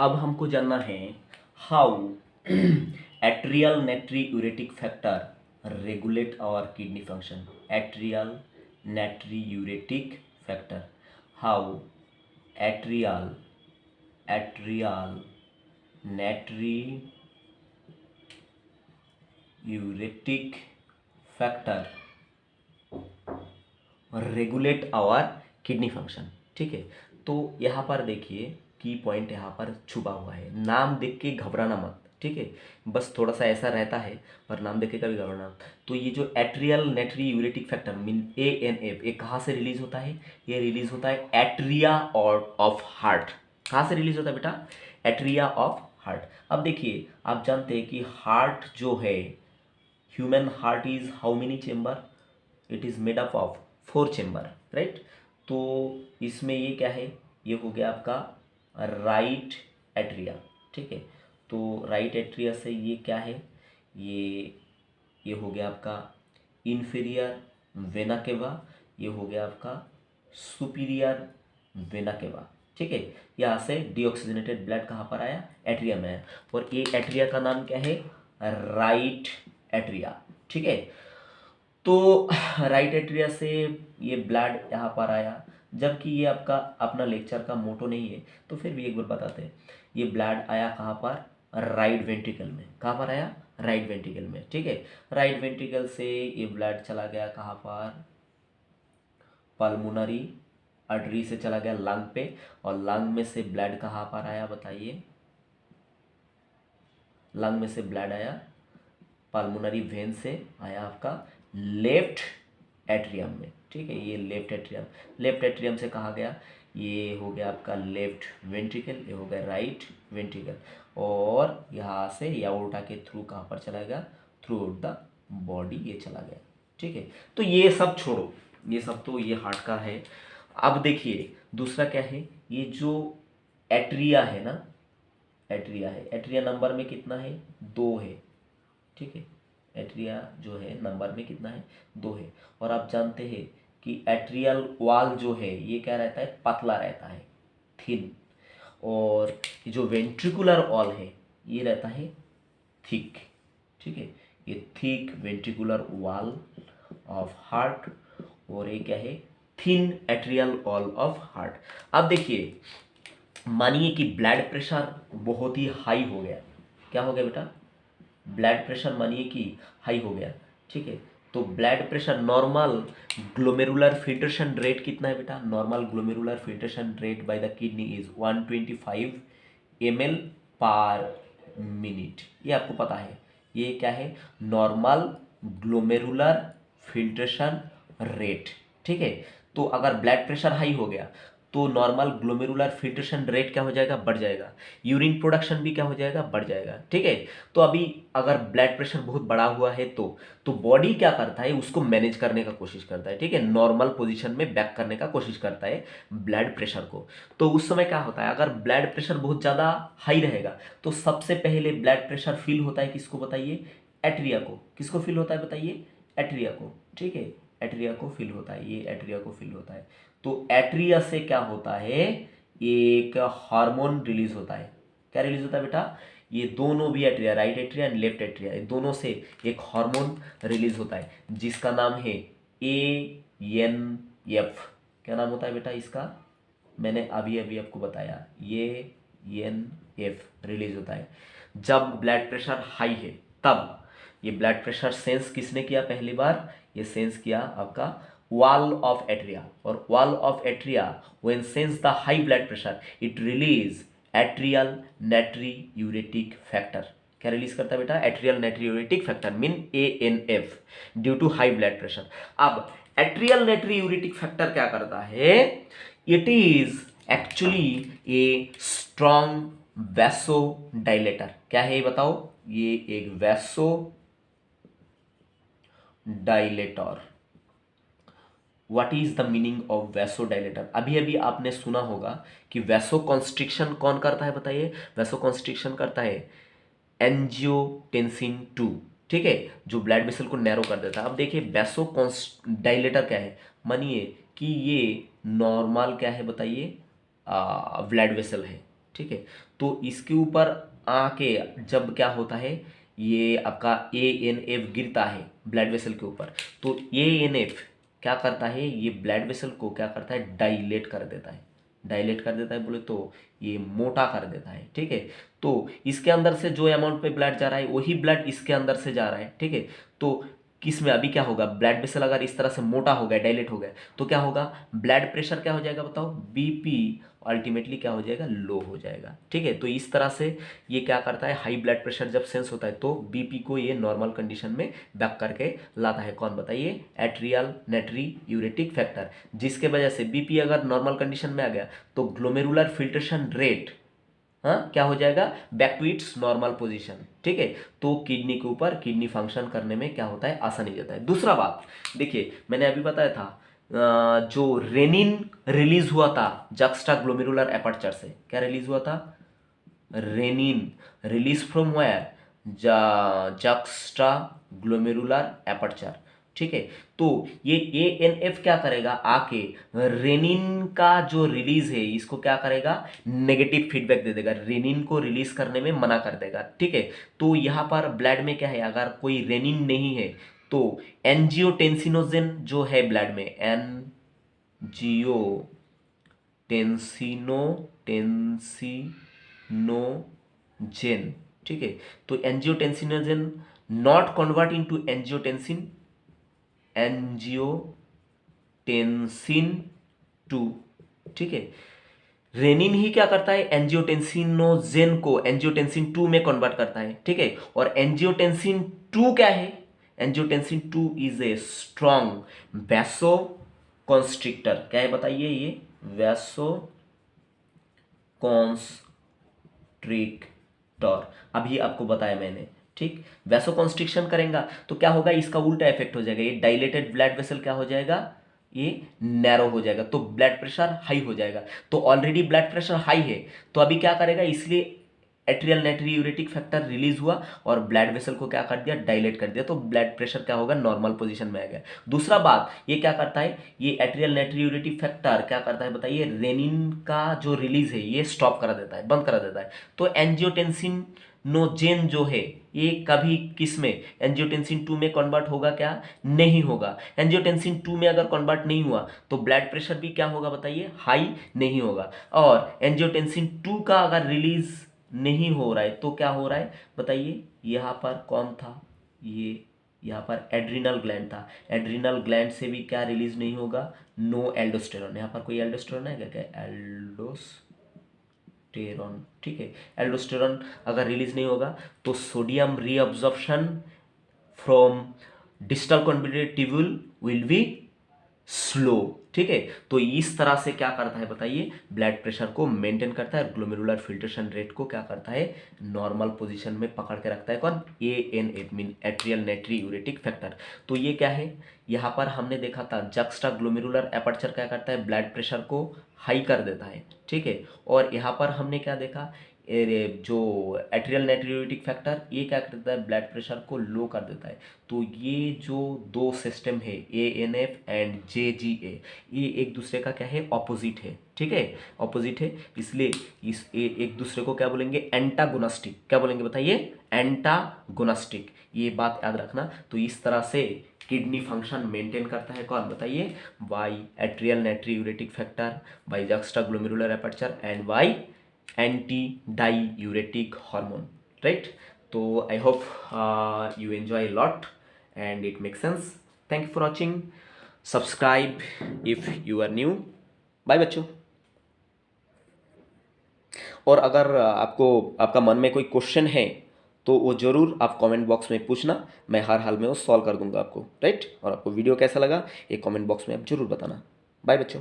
अब हमको जानना है how atrial natriuretic factor regulate our kidney function. Atrial natriuretic factor, how atrial natriuretic factor regulate our kidney function. ठीक है, तो यहाँ पर देखिए की पॉइंट यहाँ पर छुपा हुआ है। नाम देख के घबराना मत, ठीक है, बस थोड़ा सा ऐसा रहता है, पर नाम देख के कभी घबराना। तो ये जो atrial natriuretic factor mean ANF, ये कहाँ से रिलीज होता है? ये रिलीज होता है एट्रिया और ऑफ हार्ट। कहाँ से रिलीज होता है बेटा? Atria of heart. अब देखिए, आप जानते हैं कि हार्ट जो है, human heart is how many chamber? It is made up of 4 chamber, right. तो इसमें ये क्या है? ये हो गया आपका राइट एट्रिया। ठीक है, तो राइट एट्रिया से ये क्या है? ये हो गया आपका इन्फीरियर वेना केवा, ये हो गया आपका सुपीरियर वेना केवा। ठीक है, यहाँ से डीऑक्सीजनेटेड ब्लड कहाँ पर आया? एट्रिया में आया, और ये एट्रिया का नाम क्या है? Right atria. ठीक है, तो राइट एट्रिया से ये ब्लड यहाँ पर आया, जबकि ये आपका अपना लेक्चर का मोटो नहीं है, तो फिर भी एक बार बताते हैं। ये ब्लड आया कहाँ पर? राइट वेंट्रिकल में। कहाँ पर आया? राइट वेंट्रिकल में। ठीक है, राइट वेंट्रिकल से ये ब्लड चला गया कहाँ पर? पल्मोनरी आर्टरी से चला गया लंग पे, और लंग में से ब्लड कहाँ पर आया बताइए? लंग में से ब्लड आया पल्मोनरी वेन से आया आपका लेफ्ट एट्रियम में। ठीक है, ये लेफ्ट एट्रियम, लेफ्ट एट्रियम से कहा गया? ये हो गया आपका लेफ्ट वेंट्रिकल, ये हो गया राइट वेंट्रिकल, और यहाँ से एओर्टा के थ्रू कहाँ पर चला गया? थ्रू आउट द बॉडी ये चला गया। ठीक है, तो ये सब छोड़ो, ये सब तो ये हार्ट का है। अब देखिए दूसरा क्या है? ये जो एट्रिया है ना, एट्रिया है, एट्रिया नंबर में कितना है? 2 है। ठीक है, एट्रिया जो है नंबर में कितना है? 2 है। और आप जानते हैं कि एट्रियल वॉल जो है ये क्या रहता है? पतला रहता है, थिन, और जो वेंट्रिकुलर वॉल है ये रहता है थिक। ठीक है, ये thick ventricular wall of heart, और ये क्या है? Thin atrial wall of heart. अब देखिए, मानिए कि ब्लड प्रेशर बहुत ही हाई हो गया। क्या हो गया बेटा? ब्लड प्रेशर मानिए कि हाई हो गया। ठीक है, तो blood pressure normal glomerular filtration rate कितना है बेटा? Normal glomerular filtration rate by the kidney is 125 ml पर मिनट। ये आपको पता है, ये क्या है? Normal glomerular filtration rate. ठीक है, तो अगर ब्लड प्रेशर हाई हो गया तो नॉर्मल ग्लोमेरुलर फिल्ट्रेशन रेट क्या हो जाएगा? बढ़ जाएगा। यूरिन प्रोडक्शन भी क्या हो जाएगा? बढ़ जाएगा। ठीक है, तो अभी अगर ब्लड प्रेशर बहुत बढ़ा हुआ है तो बॉडी क्या करता है? उसको मैनेज करने का कोशिश करता है। ठीक है, नॉर्मल पोजीशन में बैक करने का कोशिश करता है ब्लड प्रेशर को। तो उस समय क्या होता है? अगर ब्लड प्रेशर बहुत ज़्यादा हाई रहेगा तो सबसे पहले ब्लड प्रेशर फील होता है किसको बताइए? एट्रिया को। किसको फील होता है बताइए? एट्रिया को। ठीक है, एट्रिया को फील होता है, ये एट्रिया को फील होता है। तो एट्रिया से क्या होता है? एक हार्मोन रिलीज होता है। क्या रिलीज होता है बेटा? ये दोनों भी atria, right atria and left atria, ये दोनों से एक हार्मोन रिलीज होता है जिसका नाम है ANF। क्या नाम होता है बेटा इसका? मैंने अभी अभी आपको बताया, ये ANF रिलीज होता है जब ब्लड प्रेशर हाई है। तब ये ब्लड प्रेशर सेंस किसने किया? पहली बार ये सेंस किया आपका wall of atria, or wall of atria when sense the high blood pressure it release atrial natriuretic factor। क्या रिलीज करता है बेटा? Atrial natriuretic factor mean ANF due to high blood pressure. अब एट्रियल नाइट्रियूरेटिक फैक्टर क्या करता है? It is actually a strong vasodilator. क्या है ये बताओ? ये एक vasodilator. What is the meaning of vasodilator? अभी अभी आपने सुना होगा कि वैसो कॉन्स्ट्रिक्शन कौन करता है बताइए? वैसो कॉन्स्ट्रिक्शन करता है एंजियोटेंसिन 2। ठीक है, जो ब्लड वेसल को नैरो कर देता है। अब देखिए वैसो डायलेटर क्या है? मानिए कि ये नॉर्मल क्या है बताइए? ब्लड वेसल है। ठीक है। तो इसके ऊपर आके जब क्या होता है, ये आपका ANF गिरता है ब्लड वेसल के ऊपर, तो ANF क्या करता है, ये ब्लड वेसल को क्या करता है, डाइलेट कर देता है। डाइलेट कर देता है बोले तो ये मोटा कर देता है, ठीक है। तो इसके अंदर से जो अमाउंट पे ब्लड जा रहा है वही ब्लड इसके अंदर से जा रहा है, ठीक है। तो किस में अभी क्या होगा, ब्लड वेसल अगर इस तरह से मोटा हो गया, डायलेट हो गया, तो क्या होगा, ब्लड प्रेशर क्या हो जाएगा बताओ, BP अल्टीमेटली क्या हो जाएगा, लो हो जाएगा, ठीक है। तो इस तरह से ये क्या करता है, हाई ब्लड प्रेशर जब सेंस होता है तो BP को ये नॉर्मल कंडीशन में बैक करके लाता है। कौन बताइए, एट्रियल नेट्री यूरेटिक फैक्टर, जिसके वजह से BP अगर नॉर्मल कंडीशन में आ गया तो ग्लोमेरुलर फिल्ट्रेशन रेट, हाँ, क्या हो जाएगा, back to its normal position, ठीक है। तो किडनी के ऊपर किडनी फंक्शन करने में क्या होता है, आसानी जाता है। दूसरा बात देखिए, मैंने अभी बताया था जो रेनिन रिलीज हुआ था जक्स्टा ग्लोमेरुलर एपर्चर से, क्या रिलीज हुआ था, renin release from where, juxta glomerular aperture, ठीक है। तो ये ANF क्या करेगा, आके रेनिन का जो रिलीज है इसको क्या करेगा, नेगेटिव फीडबैक दे देगा, रेनिन को रिलीज करने में मना कर देगा, ठीक है। तो यहाँ पर ब्लड में क्या है, अगर कोई रेनिन नहीं है तो एंजियोटेंसिनोजेन जो है ब्लड में, एंजियोटेंसिनोजेन, ठीक है। तो angiotensinogen not convert into angiotensin 2, ठीक है। रेनिन ही क्या करता है, एंजियोटेंसिनोजेन को एंजियोटेंसिन 2 में कन्वर्ट करता है, ठीक है। और एंजियोटेंसिन 2 क्या है, angiotensin 2 is a strong vaso constrictor, क्या है बताइए, ये वैसो कॉन्स्ट्रिक्टर, अभी आपको बताया मैंने, ठीक। वैसो कॉन्स्ट्रिक्शन करेगा तो क्या होगा, इसका उल्टा इफेक्ट हो जाएगा, ये डायलेटेड ब्लड वेसल क्या हो जाएगा, ये नैरो हो जाएगा, तो ब्लड प्रेशर हाई हो जाएगा। तो ऑलरेडी ब्लड प्रेशर हाई है, तो अभी क्या करेगा, इसलिए atrial natriuretic factor release हुआ और ब्लड वेसल को क्या कर दिया, डायलेट कर दिया, तो ब्लड प्रेशर क्या होगा, नॉर्मल पोजीशन में आ गया। दूसरा बात, ये क्या करता है, ये एट्रियल नेट्री यूरेटिक फैक्टर क्या करता है बताइए, रेनिन का जो रिलीज है ये स्टॉप कर देता है, बंद कर देता है। तो एंजियोटेंसिन नोजेन जो है ये कभी किस में, एंजियोटेंसिन 2 में कन्वर्ट होगा क्या, नहीं होगा। एंजियोटेंसिन 2 में अगर कन्वर्ट नहीं हुआ तो ब्लड प्रेशर भी क्या होगा बताइए, हाई नहीं होगा। और एंजियोटेंसिन 2 का अगर रिलीज नहीं हो रहा है तो क्या हो रहा है बताइए, यहाँ पर कौन था, ये यहाँ पर एड्रिनल ग्लैंड था, एड्रिनल ग्लैंड से भी क्या रिलीज नहीं होगा, नो एल्डोस्टेरॉन, यहाँ पर कोई एल्डोस्टेरॉन है क्या, क्या एल्डोस्टेरॉन, ठीक है। एल्डोस्टेरॉन अगर रिलीज नहीं होगा तो sodium reabsorption from distal convoluted tubule will be slow, ठीक है। तो इस तरह से क्या करता है बताइए, ब्लड प्रेशर को मेंटेन करता है, ग्लोमेरुलर फिल्ट्रेशन रेट को क्या करता है, नॉर्मल पोजीशन में पकड़ के रखता है। कौन, ANF mean atrial natriuretic factor. तो ये क्या है, यहाँ पर हमने देखा था जक्स्टा ग्लोमेरुलर एपर्चर क्या करता है, ब्लड प्रेशर को हाई कर देता है, ठीक है। और यहाँ पर हमने क्या देखा, जो एट्रियल नेट्री यूरेटिक फैक्टर ये क्या करता है, ब्लड प्रेशर को लो कर देता है। तो ये जो दो सिस्टम है ANF एंड JGA, ये एक दूसरे का क्या है, ऑपोजिट है, ठीक है, ऑपोजिट है। इसलिए इस एक दूसरे को क्या बोलेंगे, एंटागोनिस्टिक, क्या बोलेंगे बताइए, एंटागोनिस्टिक, ये बात याद रखना। तो इस तरह से किडनी फंक्शन मेंटेन करता है, कौन बताइए, by atrial natriuretic factor, by juxta glomerular aperture and by antidiuretic hormone, right. तो I hope you enjoy a lot and it makes sense. Thank you for watching. Subscribe if you are new. Bye बच्चों। और अगर आपको आपका मन में कोई question है तो वो ज़रूर आप कमेंट बॉक्स में पूछना, मैं हर हाल में वो सॉल्व कर दूंगा आपको, राइट। और आपको वीडियो कैसा लगा ये कमेंट बॉक्स में आप ज़रूर बताना। बाय बच्चों।